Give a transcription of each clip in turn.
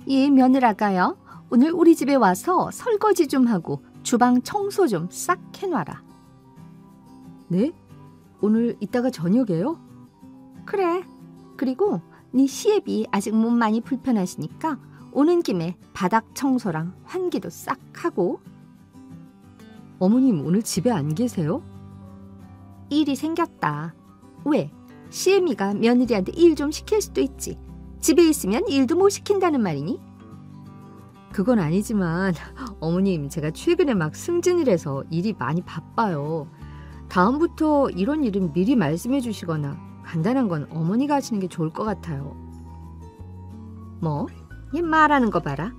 이 며느라가요. 오늘 우리 집에 와서 설거지 좀 하고 주방 청소 좀 싹 해놔라. 네? 오늘 이따가 저녁에요? 그래. 그리고 네 시애비 아직 몸 많이 불편하시니까 오는 김에 바닥 청소랑 환기도 싹 하고. 어머님 오늘 집에 안 계세요? 일이 생겼다. 왜? 시애미가 며느리한테 일 좀 시킬 수도 있지. 집에 있으면 일도 못 시킨다는 말이니? 그건 아니지만 어머님 제가 최근에 막 승진이라서 일이 많이 바빠요. 다음부터 이런 일은 미리 말씀해 주시거나 간단한 건 어머니가 하시는 게 좋을 것 같아요. 뭐? 얘 말하는 거 봐라.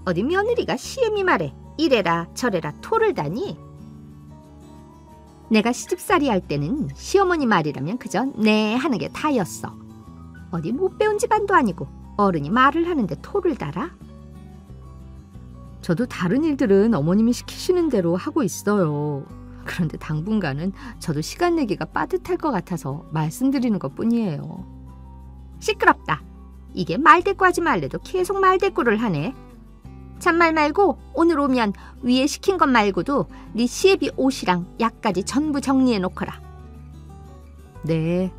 어디 며느리가 시애미 말에 이래라 저래라 토를 다니? 내가 시집살이 할 때는 시어머니 말이라면 그저 네 하는 게 다였어. 어디 못 배운 집안도 아니고 어른이 말을 하는데 토를 달아? 저도 다른 일들은 어머님이 시키시는 대로 하고 있어요. 그런데 당분간은 저도 시간 내기가 빠듯할 것 같아서 말씀드리는 것뿐이에요. 시끄럽다. 이게 말대꾸 하지 말래도 계속 말대꾸를 하네. 잔말 말고 오늘 오면 위에 시킨 것 말고도 네 시애비 옷이랑 약까지 전부 정리해 놓거라. 네.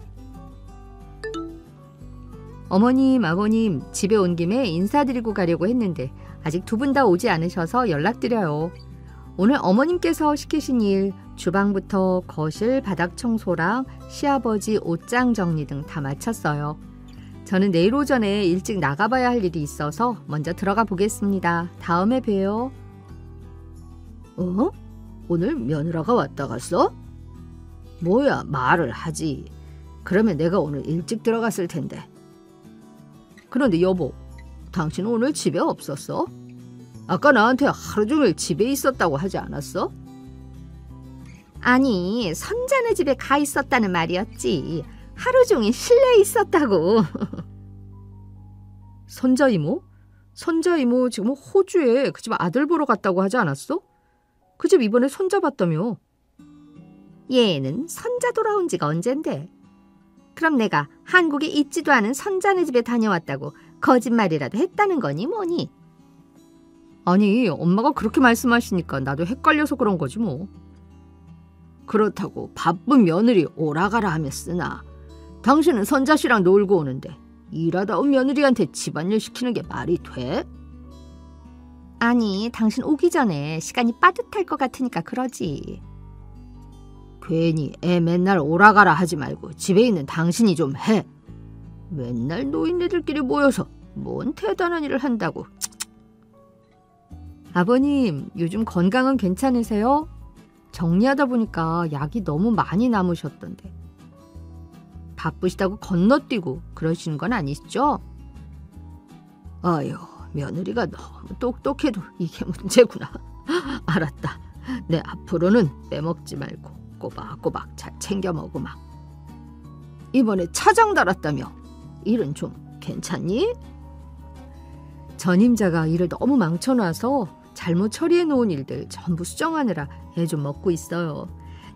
어머님, 아버님 집에 온 김에 인사드리고 가려고 했는데 아직 두 분 다 오지 않으셔서 연락드려요. 오늘 어머님께서 시키신 일 주방부터 거실 바닥 청소랑 시아버지 옷장 정리 등 다 마쳤어요. 저는 내일 오전에 일찍 나가봐야 할 일이 있어서 먼저 들어가 보겠습니다. 다음에 봬요. 어? 오늘 며느라가 왔다 갔어? 뭐야 말을 하지. 그러면 내가 오늘 일찍 들어갔을 텐데. 그런데 여보, 당신 오늘 집에 없었어? 아까 나한테 하루 종일 집에 있었다고 하지 않았어? 아니, 선자네 집에 가 있었다는 말이었지. 하루 종일 실내에 있었다고. 선자 이모? 선자 이모 지금 호주에 그 집 아들 보러 갔다고 하지 않았어? 그 집 이번에 손자 봤다며. 얘는 선자 돌아온 지가 언젠데. 그럼 내가 한국에 있지도 않은 선자네 집에 다녀왔다고 거짓말이라도 했다는 거니 뭐니? 아니, 엄마가 그렇게 말씀하시니까 나도 헷갈려서 그런 거지 뭐. 그렇다고 바쁜 며느리 오라가라 하며 쓰나. 당신은 선자씨랑 놀고 오는데 일하다 온 며느리한테 집안일 시키는 게 말이 돼? 아니, 당신 오기 전에 시간이 빠듯할 것 같으니까 그러지. 괜히 애 맨날 오라가라 하지 말고 집에 있는 당신이 좀 해. 맨날 노인네들끼리 모여서 뭔 대단한 일을 한다고. 아버님, 요즘 건강은 괜찮으세요? 정리하다 보니까 약이 너무 많이 남으셨던데. 바쁘시다고 건너뛰고 그러시는 건 아니시죠? 아유, 며느리가 너무 똑똑해도 이게 문제구나. 알았다. 내 앞으로는 빼먹지 말고 꼬박꼬박 잘 챙겨 먹으마. 이번에 차장 달았다며. 일은 좀 괜찮니? 전임자가 일을 너무 망쳐놔서 잘못 처리해 놓은 일들 전부 수정하느라 애 좀 먹고 있어요.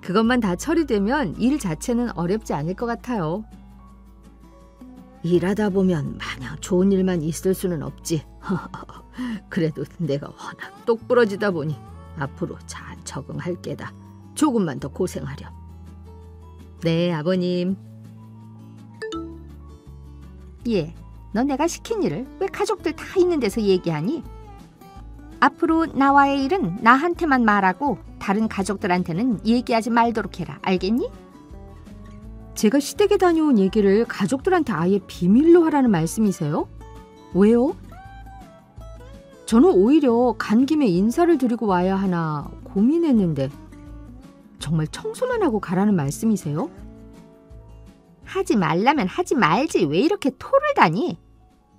그것만 다 처리되면 일 자체는 어렵지 않을 것 같아요. 일하다 보면 마냥 좋은 일만 있을 수는 없지. 그래도 내가 워낙 똑부러지다 보니 앞으로 잘 적응할 게다. 조금만 더 고생하렴. 네, 아버님. 얘, 너 내가 시킨 일을 왜 가족들 다 있는 데서 얘기하니? 앞으로 나와의 일은 나한테만 말하고 다른 가족들한테는 얘기하지 말도록 해라. 알겠니? 제가 시댁에 다녀온 얘기를 가족들한테 아예 비밀로 하라는 말씀이세요? 왜요? 저는 오히려 간 김에 인사를 드리고 와야 하나 고민했는데 정말 청소만 하고 가라는 말씀이세요? 하지 말라면 하지 말지 왜 이렇게 토를 다니?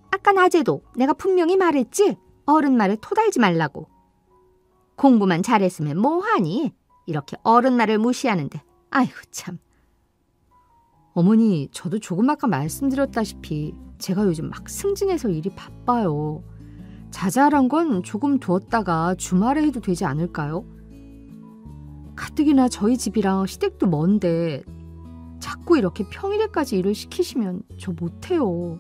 아까 낮에도 내가 분명히 말했지? 어른 말에 토달지 말라고. 공부만 잘했으면 뭐하니? 이렇게 어른 말을 무시하는데. 아이고 참. 어머니, 저도 조금 아까 말씀드렸다시피 제가 요즘 막 승진해서 일이 바빠요. 자잘한 건 조금 두었다가 주말에 해도 되지 않을까요? 가뜩이나 저희 집이랑 시댁도 먼데 자꾸 이렇게 평일에까지 일을 시키시면 저 못해요.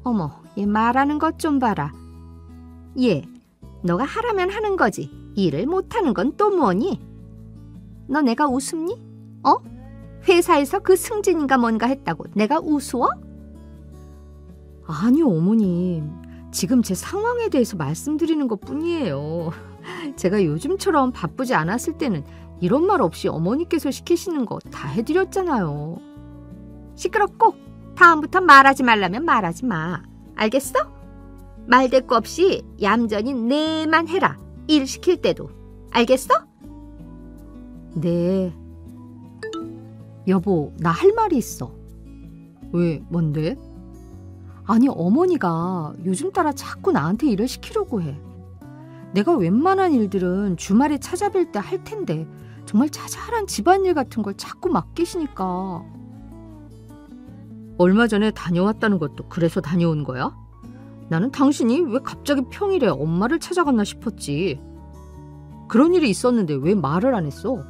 어머, 얘 말하는 것 좀 봐라. 얘, 너가 하라면 하는 거지. 일을 못하는 건 또 뭐니? 너 내가 우습니? 회사에서 그 승진인가 뭔가 했다고 내가 우스워? 아니요, 어머님. 지금 제 상황에 대해서 말씀드리는 것뿐이에요. 제가 요즘처럼 바쁘지 않았을 때는 이런 말 없이 어머니께서 시키시는 거 다 해드렸잖아요. 시끄럽고 다음부터 말하지 말라면 말하지 마. 알겠어? 말대꾸 없이 얌전히 내만 해라. 일 시킬 때도. 알겠어? 네. 여보, 나 할 말이 있어. 왜, 뭔데? 아니, 어머니가 요즘 따라 자꾸 나한테 일을 시키려고 해. 내가 웬만한 일들은 주말에 찾아뵐 때 할 텐데 정말 자잘한 집안일 같은 걸 자꾸 맡기시니까. 얼마 전에 다녀왔다는 것도 그래서 다녀온 거야? 나는 당신이 왜 갑자기 평일에 엄마를 찾아갔나 싶었지. 그런 일이 있었는데 왜 말을 안 했어?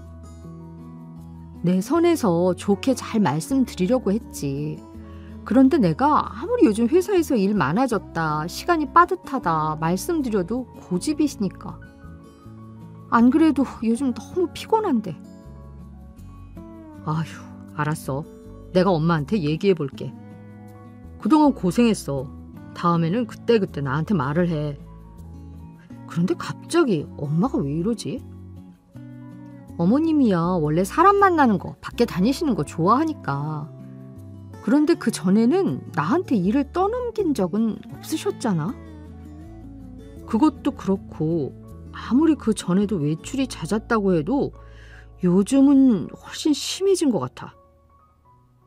내 선에서 좋게 잘 말씀드리려고 했지. 그런데 내가 아무리 요즘 회사에서 일 많아졌다, 시간이 빠듯하다 말씀드려도 고집이시니까. 안 그래도 요즘 너무 피곤한데. 아휴, 알았어. 내가 엄마한테 얘기해 볼게. 그동안 고생했어. 다음에는 그때그때 나한테 말을 해. 그런데 갑자기 엄마가 왜 이러지? 어머님이야 원래 사람 만나는 거, 밖에 다니시는 거 좋아하니까. 그런데 그 전에는 나한테 일을 떠넘긴 적은 없으셨잖아. 그것도 그렇고 아무리 그 전에도 외출이 잦았다고 해도 요즘은 훨씬 심해진 것 같아.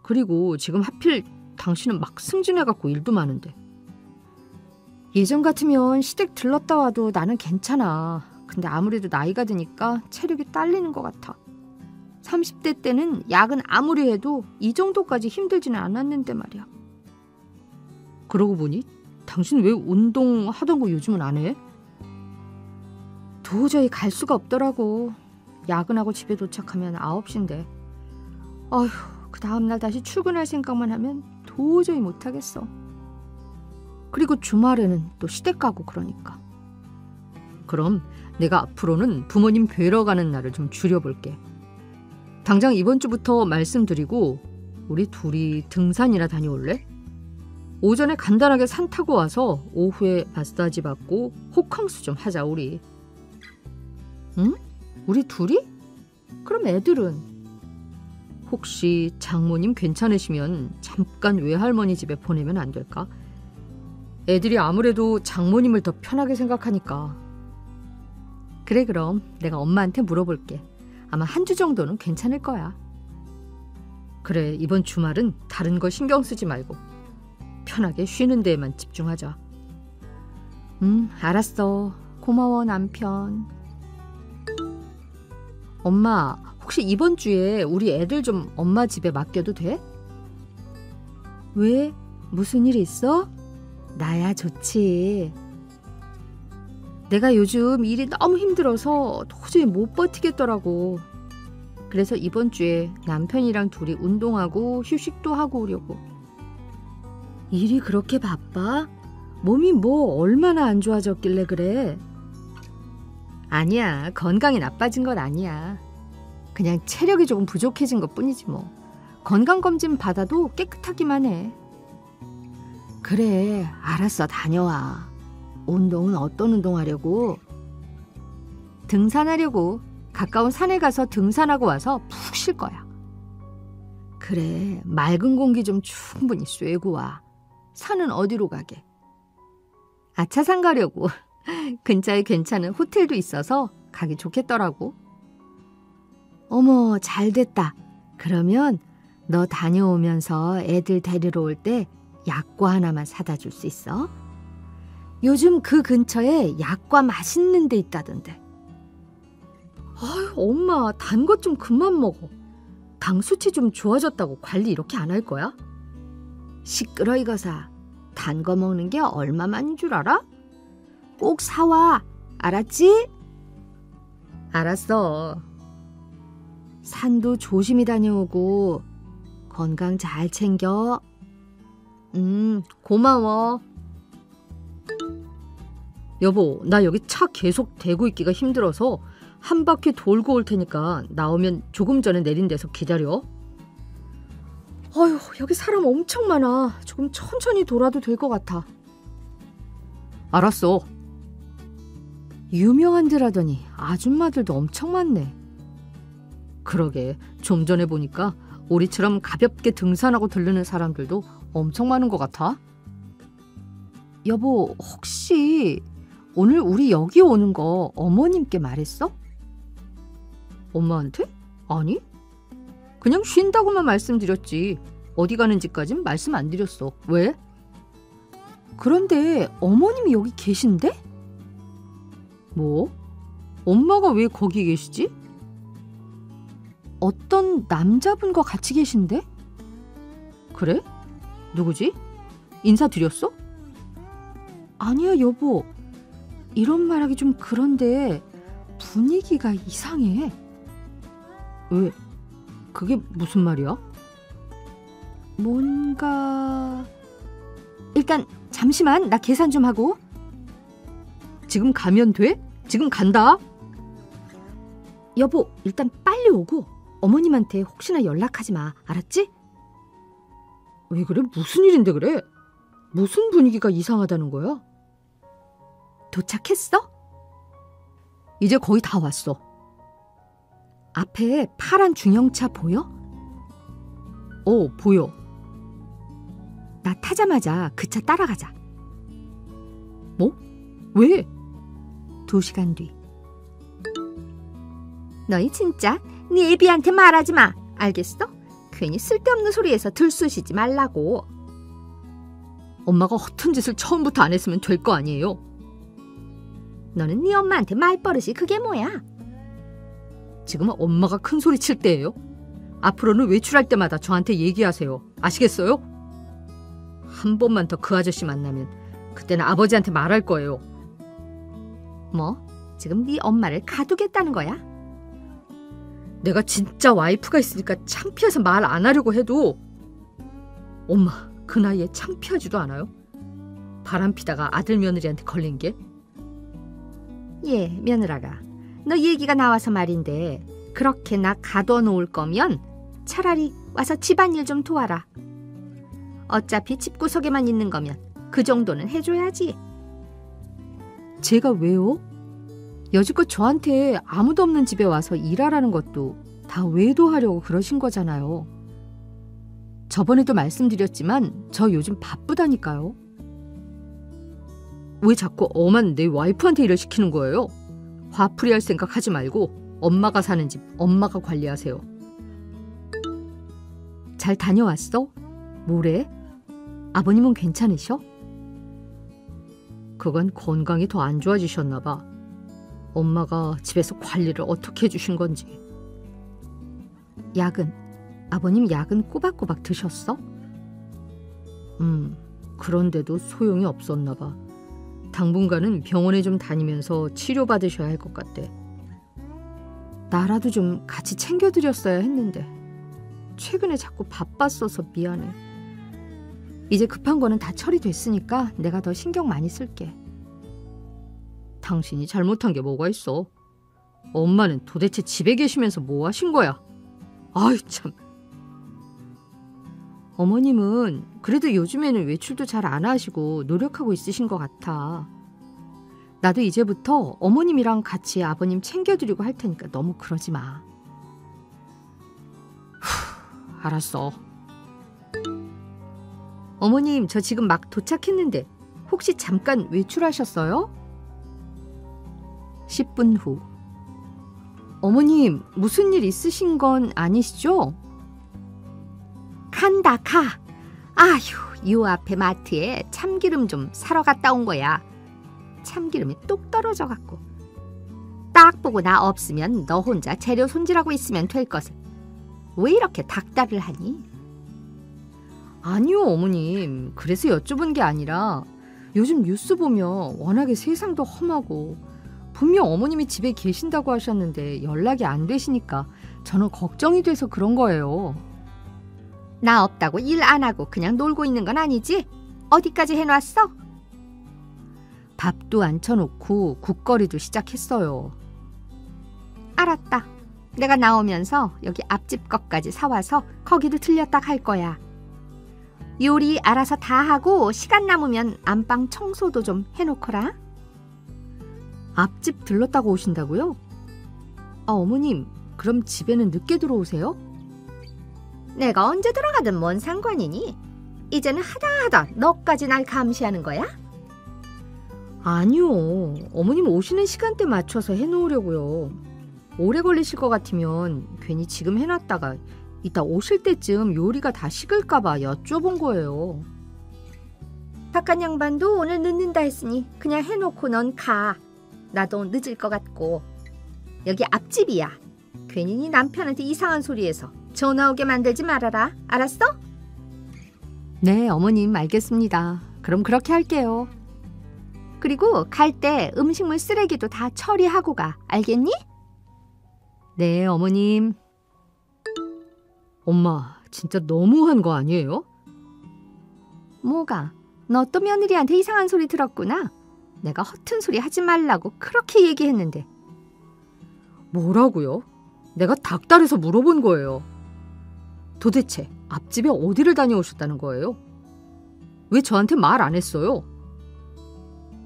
그리고 지금 하필 당신은 막 승진해갖고 일도 많은데. 예전 같으면 시댁 들렀다 와도 나는 괜찮아. 근데 아무래도 나이가 드니까 체력이 딸리는 것 같아. 30대 때는 야근 아무리 해도 이 정도까지 힘들지는 않았는데 말이야. 그러고 보니 당신 왜 운동하던 거 요즘은 안 해? 도저히 갈 수가 없더라고. 야근하고 집에 도착하면 9시인데. 아휴, 그 다음날 다시 출근할 생각만 하면 도저히 못하겠어. 그리고 주말에는 또 시댁 가고 그러니까. 그럼 내가 앞으로는 부모님 뵈러 가는 날을 좀 줄여볼게. 당장 이번 주부터 말씀드리고 우리 둘이 등산이나 다녀올래? 오전에 간단하게 산 타고 와서 오후에 마사지 받고 호캉스 좀 하자 우리. 응? 우리 둘이? 그럼 애들은? 혹시 장모님 괜찮으시면 잠깐 외할머니 집에 보내면 안 될까? 애들이 아무래도 장모님을 더 편하게 생각하니까. 그래, 그럼 내가 엄마한테 물어볼게. 아마 한 주 정도는 괜찮을 거야. 그래, 이번 주말은 다른 거 신경 쓰지 말고 편하게 쉬는 데에만 집중하자. 알았어. 고마워, 남편. 엄마, 혹시 이번 주에 우리 애들 좀 엄마 집에 맡겨도 돼? 왜? 무슨 일 있어? 나야 좋지. 내가 요즘 일이 너무 힘들어서 도저히 못 버티겠더라고. 그래서 이번 주에 남편이랑 둘이 운동하고 휴식도 하고 오려고. 일이 그렇게 바빠? 몸이 뭐 얼마나 안 좋아졌길래 그래? 아니야, 건강이 나빠진 건 아니야. 그냥 체력이 조금 부족해진 것 뿐이지 뭐. 건강검진 받아도 깨끗하기만 해. 그래, 알았어, 다녀와. 운동은 어떤 운동 하려고? 등산하려고. 가까운 산에 가서 등산하고 와서 푹 쉴 거야. 그래, 맑은 공기 좀 충분히 쐬고 와. 산은 어디로 가게? 아차산 가려고. 근처에 괜찮은 호텔도 있어서 가기 좋겠더라고. 어머, 잘됐다. 그러면 너 다녀오면서 애들 데리러 올 때 약과 하나만 사다 줄 수 있어? 요즘 그 근처에 약과 맛있는 데 있다던데. 아유, 엄마, 단 것 좀 그만 먹어. 당 수치 좀 좋아졌다고 관리 이렇게 안 할 거야? 시끄러 이거사. 단 거 먹는 게 얼마만인 줄 알아? 꼭 사와. 알았지? 알았어. 산도 조심히 다녀오고 건강 잘 챙겨. 고마워. 여보, 나 여기 차 계속 대고 있기가 힘들어서 한 바퀴 돌고 올 테니까 나오면 조금 전에 내린 데서 기다려. 어휴, 여기 사람 엄청 많아. 조금 천천히 돌아도 될 것 같아. 알았어. 유명한 데라더니 아줌마들도 엄청 많네. 그러게, 좀 전에 보니까 우리처럼 가볍게 등산하고 들르는 사람들도 엄청 많은 것 같아. 여보, 혹시 오늘 우리 여기 오는 거 어머님께 말했어? 엄마한테? 아니, 그냥 쉰다고만 말씀드렸지. 어디 가는지까진 말씀 안 드렸어. 왜? 그런데 어머님이 여기 계신데? 뭐? 엄마가 왜 거기 계시지? 어떤 남자분과 같이 계신데? 그래? 누구지? 인사드렸어? 아니야, 여보. 이런 말하기 좀 그런데 분위기가 이상해. 왜? 그게 무슨 말이야? 뭔가... 일단 잠시만, 나 계산 좀 하고. 지금 가면 돼? 지금 간다. 여보, 일단 빨리 오고 어머님한테 혹시나 연락하지 마. 알았지? 왜 그래? 무슨 일인데 그래? 무슨 분위기가 이상하다는 거야? 도착했어? 이제 거의 다 왔어. 앞에 파란 중형차 보여? 보여. 나 타자마자 그 차 따라가자. 뭐? 왜? 2시간 뒤. 너희 진짜 네 애비한테 말하지 마. 알겠어? 괜히 쓸데없는 소리에서 들쑤시지 말라고. 엄마가 허튼 짓을 처음부터 안 했으면 될 거 아니에요. 너는 네 엄마한테 말버릇이 그게 뭐야? 지금은 엄마가 큰 소리 칠 때예요. 앞으로는 외출할 때마다 저한테 얘기하세요. 아시겠어요? 한 번만 더 그 아저씨 만나면 그때는 아버지한테 말할 거예요. 뭐? 지금 네 엄마를 가두겠다는 거야? 내가 진짜 와이프가 있으니까 창피해서 말 안 하려고 해도 엄마, 그 나이에 창피하지도 않아요? 바람피다가 아들 며느리한테 걸린 게? 예, 며느라가. 너 얘기가 나와서 말인데 그렇게 나 가둬 놓을 거면 차라리 와서 집안일 좀 도와라. 어차피 집구석에만 있는 거면 그 정도는 해줘야지. 제가 왜요? 여지껏 저한테 아무도 없는 집에 와서 일하라는 것도 다 외도하려고 그러신 거잖아요. 저번에도 말씀드렸지만 저 요즘 바쁘다니까요. 왜 자꾸 엄한 내 와이프한테 일을 시키는 거예요? 화풀이할 생각 하지 말고 엄마가 사는 집 엄마가 관리하세요. 잘 다녀왔어? 뭐래? 아버님은 괜찮으셔? 그건 건강이 더 안 좋아지셨나 봐. 엄마가 집에서 관리를 어떻게 해주신 건지. 약은? 아버님 약은 꼬박꼬박 드셨어? 그런데도 소용이 없었나 봐. 당분간은 병원에 좀 다니면서 치료받으셔야 할 것 같대. 나라도 좀 같이 챙겨드렸어야 했는데 최근에 자꾸 바빴어서 미안해. 이제 급한 거는 다 처리됐으니까 내가 더 신경 많이 쓸게. 당신이 잘못한 게 뭐가 있어? 엄마는 도대체 집에 계시면서 뭐 하신 거야? 아이 참. 어머님은 그래도 요즘에는 외출도 잘 안 하시고 노력하고 있으신 것 같아. 나도 이제부터 어머님이랑 같이 아버님 챙겨드리고 할 테니까 너무 그러지 마. 알았어. 어머님, 저 지금 막 도착했는데 혹시 잠깐 외출하셨어요? 10분 후. 어머님, 무슨 일 있으신 건 아니시죠? 간다 가. 아휴, 요 앞에 마트에 참기름 좀 사러 갔다 온 거야. 참기름이 뚝 떨어져갖고. 딱 보고 나 없으면 너 혼자 재료 손질하고 있으면 될 것을 왜 이렇게 닥달을 하니? 아니요, 어머님. 그래서 여쭤본 게 아니라 요즘 뉴스 보면 워낙에 세상도 험하고 분명 어머님이 집에 계신다고 하셨는데 연락이 안 되시니까 저는 걱정이 돼서 그런 거예요. 나 없다고 일 안 하고 그냥 놀고 있는 건 아니지? 어디까지 해놨어? 밥도 앉혀놓고 국거리도 시작했어요. 알았다. 내가 나오면서 여기 앞집 것까지 사와서 거기도 들렸다 갈 거야. 요리 알아서 다 하고 시간 남으면 안방 청소도 좀 해놓거라. 앞집 들렀다고 오신다고요? 어머님, 그럼 집에는 늦게 들어오세요? 내가 언제 들어가든 뭔 상관이니? 이제는 하다 너까지 날 감시하는 거야? 아니요. 어머님 오시는 시간대 맞춰서 해놓으려고요. 오래 걸리실 것 같으면 괜히 지금 해놨다가 이따 오실 때쯤 요리가 다 식을까 봐 여쭤본 거예요. 바깥 양반도 오늘 늦는다 했으니 그냥 해놓고 넌 가. 나도 늦을 것 같고. 여기 앞집이야. 괜히 네 남편한테 이상한 소리해서 전화 오게 만들지 말아라. 알았어? 네, 어머님 알겠습니다. 그럼 그렇게 할게요. 그리고 갈 때 음식물 쓰레기도 다 처리하고 가. 알겠니? 네, 어머님. 엄마, 진짜 너무한 거 아니에요? 뭐가? 너 또 며느리한테 이상한 소리 들었구나. 내가 허튼 소리 하지 말라고 그렇게 얘기했는데. 뭐라고요? 내가 닭달해서 물어본 거예요. 도대체 앞집에 어디를 다녀오셨다는 거예요? 왜 저한테 말 안 했어요?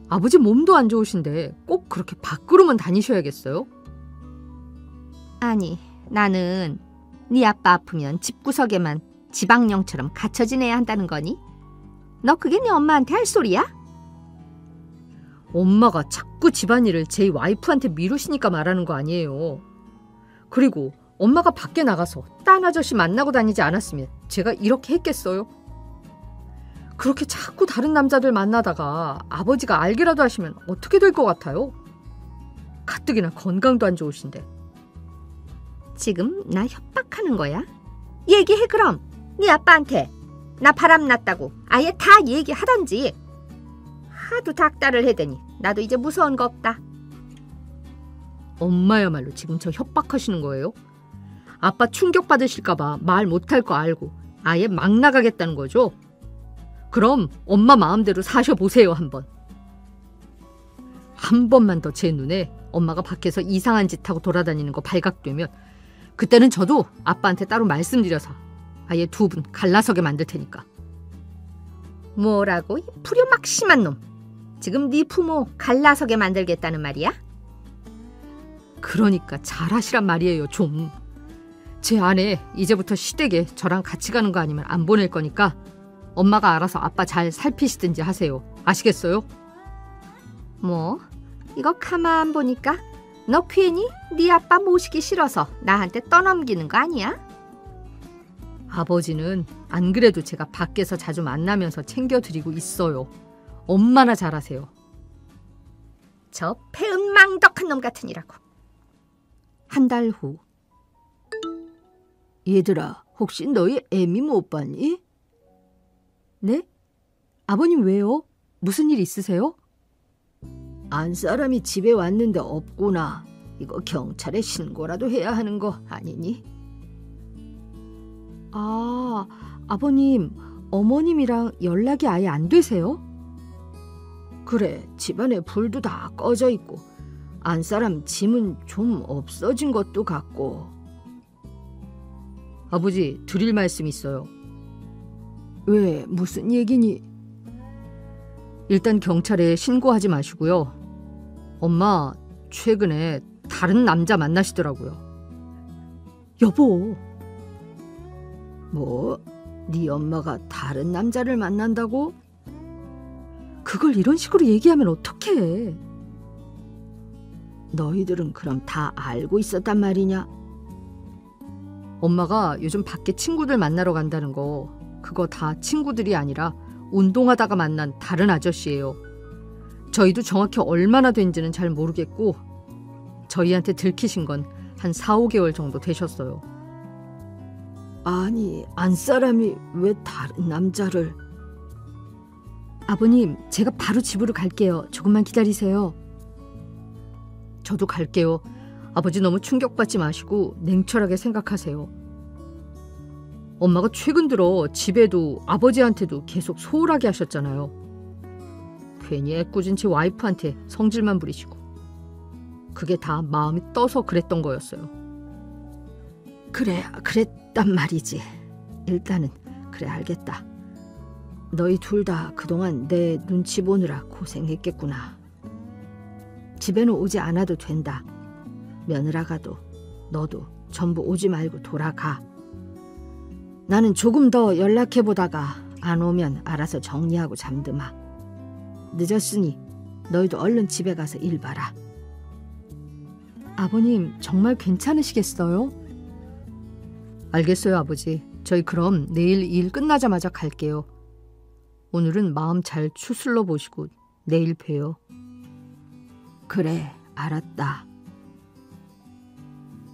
아버지 몸도 안 좋으신데 꼭 그렇게 밖으로만 다니셔야겠어요? 아니, 나는 네 아빠 아프면 집구석에만 지방령처럼 갇혀 지내야 한다는 거니? 너 그게 네 엄마한테 할 소리야? 엄마가 자꾸 집안일을 제 와이프한테 미루시니까 말하는 거 아니에요. 그리고 엄마가 밖에 나가서 딴 아저씨 만나고 다니지 않았으면 제가 이렇게 했겠어요? 그렇게 자꾸 다른 남자들 만나다가 아버지가 알기라도 하시면 어떻게 될 것 같아요? 가뜩이나 건강도 안 좋으신데. 지금 나 협박하는 거야? 얘기해 그럼. 네 아빠한테. 나 바람났다고 아예 다 얘기하던지. 하도 닥달을 해대니 나도 이제 무서운 거 없다. 엄마야말로 지금 저 협박하시는 거예요? 아빠 충격받으실까 봐 말 못할 거 알고 아예 막 나가겠다는 거죠? 그럼 엄마 마음대로 사셔보세요. 한 번만 더 제 눈에 엄마가 밖에서 이상한 짓 하고 돌아다니는 거 발각되면 그때는 저도 아빠한테 따로 말씀드려서 아예 두 분 갈라서게 만들 테니까. 뭐라고? 이 불효막심한 놈. 지금 네 부모 갈라서게 만들겠다는 말이야? 그러니까 잘하시란 말이에요. 좀. 제 아내 이제부터 시댁에 저랑 같이 가는 거 아니면 안 보낼 거니까 엄마가 알아서 아빠 잘 살피시든지 하세요. 아시겠어요? 뭐? 이거 가만 보니까 너 괜히 네 아빠 모시기 싫어서 나한테 떠넘기는 거 아니야? 아버지는 안 그래도 제가 밖에서 자주 만나면서 챙겨드리고 있어요. 얼마나 잘하세요. 저 배은망덕한 놈 같으니라고. 한 달 후. 얘들아, 혹시 너희 애미 못 봤니? 네? 아버님 왜요? 무슨 일 있으세요? 안 사람이 집에 왔는데 없구나. 이거 경찰에 신고라도 해야 하는 거 아니니? 아, 아버님, 어머님이랑 연락이 아예 안 되세요? 그래, 집안에 불도 다 꺼져 있고 안 사람 짐은 좀 없어진 것도 같고. 아버지, 드릴 말씀 있어요. 왜, 무슨 얘기니? 일단 경찰에 신고하지 마시고요. 엄마, 최근에 다른 남자 만나시더라고요. 여보. 뭐? 네 엄마가 다른 남자를 만난다고? 그걸 이런 식으로 얘기하면 어떡해. 너희들은 그럼 다 알고 있었단 말이냐? 엄마가 요즘 밖에 친구들 만나러 간다는 거 그거 다 친구들이 아니라 운동하다가 만난 다른 아저씨예요. 저희도 정확히 얼마나 된지는 잘 모르겠고 저희한테 들키신 건 한 4, 5개월 정도 되셨어요. 아니, 안 사람이 왜 다른 남자를... 아버님, 제가 바로 집으로 갈게요. 조금만 기다리세요. 저도 갈게요. 아버지 너무 충격받지 마시고 냉철하게 생각하세요. 엄마가 최근 들어 집에도 아버지한테도 계속 소홀하게 하셨잖아요. 괜히 애꿎은 제 와이프한테 성질만 부리시고. 그게 다 마음이 떠서 그랬던 거였어요. 그래, 그랬단 말이지. 일단은 그래, 알겠다. 너희 둘 다 그동안 내 눈치 보느라 고생했겠구나. 집에는 오지 않아도 된다. 며느라가도 너도 전부 오지 말고 돌아가. 나는 조금 더 연락해보다가 안 오면 알아서 정리하고 잠드마. 늦었으니 너희도 얼른 집에 가서 일 봐라. 아버님, 정말 괜찮으시겠어요? 알겠어요, 아버지. 저희 그럼 내일 일 끝나자마자 갈게요. 오늘은 마음 잘 추슬러 보시고 내일 봬요. 그래, 알았다.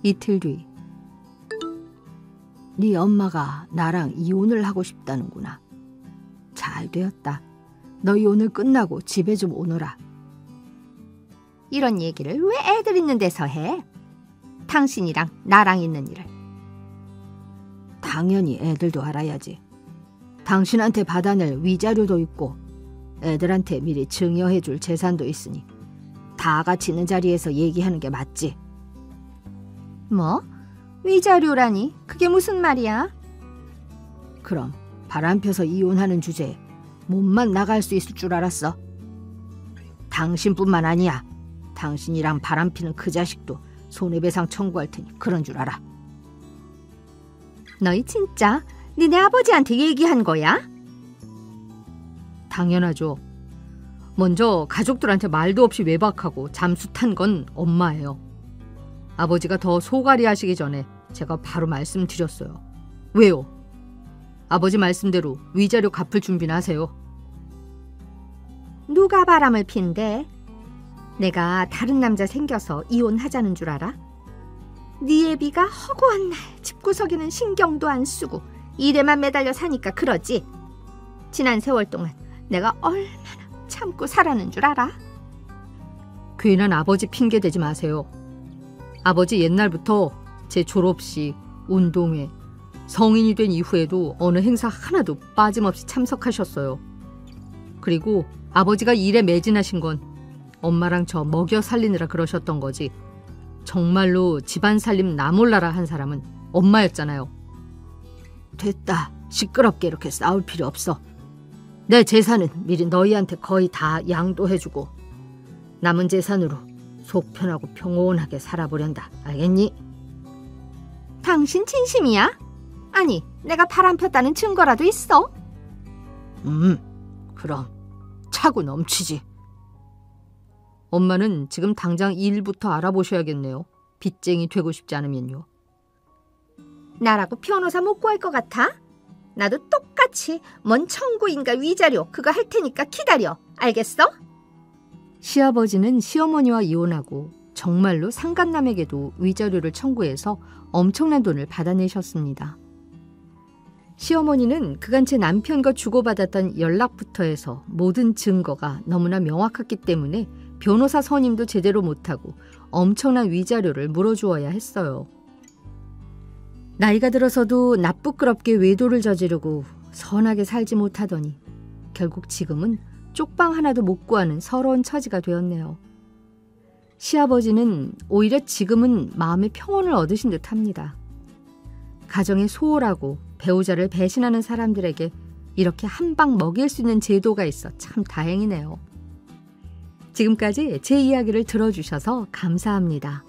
이틀 뒤. 네 엄마가 나랑 이혼을 하고 싶다는구나. 잘 되었다. 너희 오늘 끝나고 집에 좀 오너라. 이런 얘기를 왜 애들 있는 데서 해? 당신이랑 나랑 있는 일을. 당연히 애들도 알아야지. 당신한테 받아낼 위자료도 있고 애들한테 미리 증여해줄 재산도 있으니 다 같이 있는 자리에서 얘기하는 게 맞지. 뭐? 위자료라니? 그게 무슨 말이야? 그럼 바람 펴서 이혼하는 주제에 몸만 나갈 수 있을 줄 알았어? 당신뿐만 아니야. 당신이랑 바람피는 그 자식도 손해배상 청구할 테니 그런 줄 알아. 너희 진짜 니네 아버지한테 얘기한 거야? 당연하죠. 먼저 가족들한테 말도 없이 외박하고 잠수 탄 건 엄마예요. 아버지가 더 소갈이 하시기 전에 제가 바로 말씀드렸어요. 왜요? 아버지 말씀대로 위자료 갚을 준비나 하세요. 누가 바람을 핀대? 내가 다른 남자 생겨서 이혼하자는 줄 알아? 네 애비가 허구한 날 집구석에는 신경도 안 쓰고 일에만 매달려 사니까 그러지. 지난 세월 동안 내가 얼마나 참고 살았는 줄 알아? 괜한 아버지 핑계 대지 마세요. 아버지 옛날부터 제 졸업식, 운동회, 성인이 된 이후에도 어느 행사 하나도 빠짐없이 참석하셨어요. 그리고 아버지가 일에 매진하신 건 엄마랑 저 먹여 살리느라 그러셨던 거지. 정말로 집안 살림 나 몰라라 한 사람은 엄마였잖아요. 됐다. 시끄럽게 이렇게 싸울 필요 없어. 내 재산은 미리 너희한테 거의 다 양도해주고 남은 재산으로 속 편하고 평온하게 살아보련다. 알겠니? 당신 진심이야? 아니, 내가 바람 폈다는 증거라도 있어? 그럼 차고 넘치지. 엄마는 지금 당장 일부터 알아보셔야겠네요. 빚쟁이 되고 싶지 않으면요. 나라고 변호사 못 구할 것 같아? 나도 똑같이 뭔 청구인가 위자료 그거 할 테니까 기다려. 알겠어? 시아버지는 시어머니와 이혼하고 정말로 상간남에게도 위자료를 청구해서 엄청난 돈을 받아내셨습니다. 시어머니는 그간 제 남편과 주고받았던 연락부터 해서 모든 증거가 너무나 명확했기 때문에 변호사 선임도 제대로 못하고 엄청난 위자료를 물어주어야 했어요. 나이가 들어서도 나쁘끄럽게 외도를 저지르고 선하게 살지 못하더니 결국 지금은 쪽방 하나도 못 구하는 서러운 처지가 되었네요. 시아버지는 오히려 지금은 마음의 평온을 얻으신 듯합니다. 가정에 소홀하고 배우자를 배신하는 사람들에게 이렇게 한 방 먹일 수 있는 제도가 있어 참 다행이네요. 지금까지 제 이야기를 들어주셔서 감사합니다.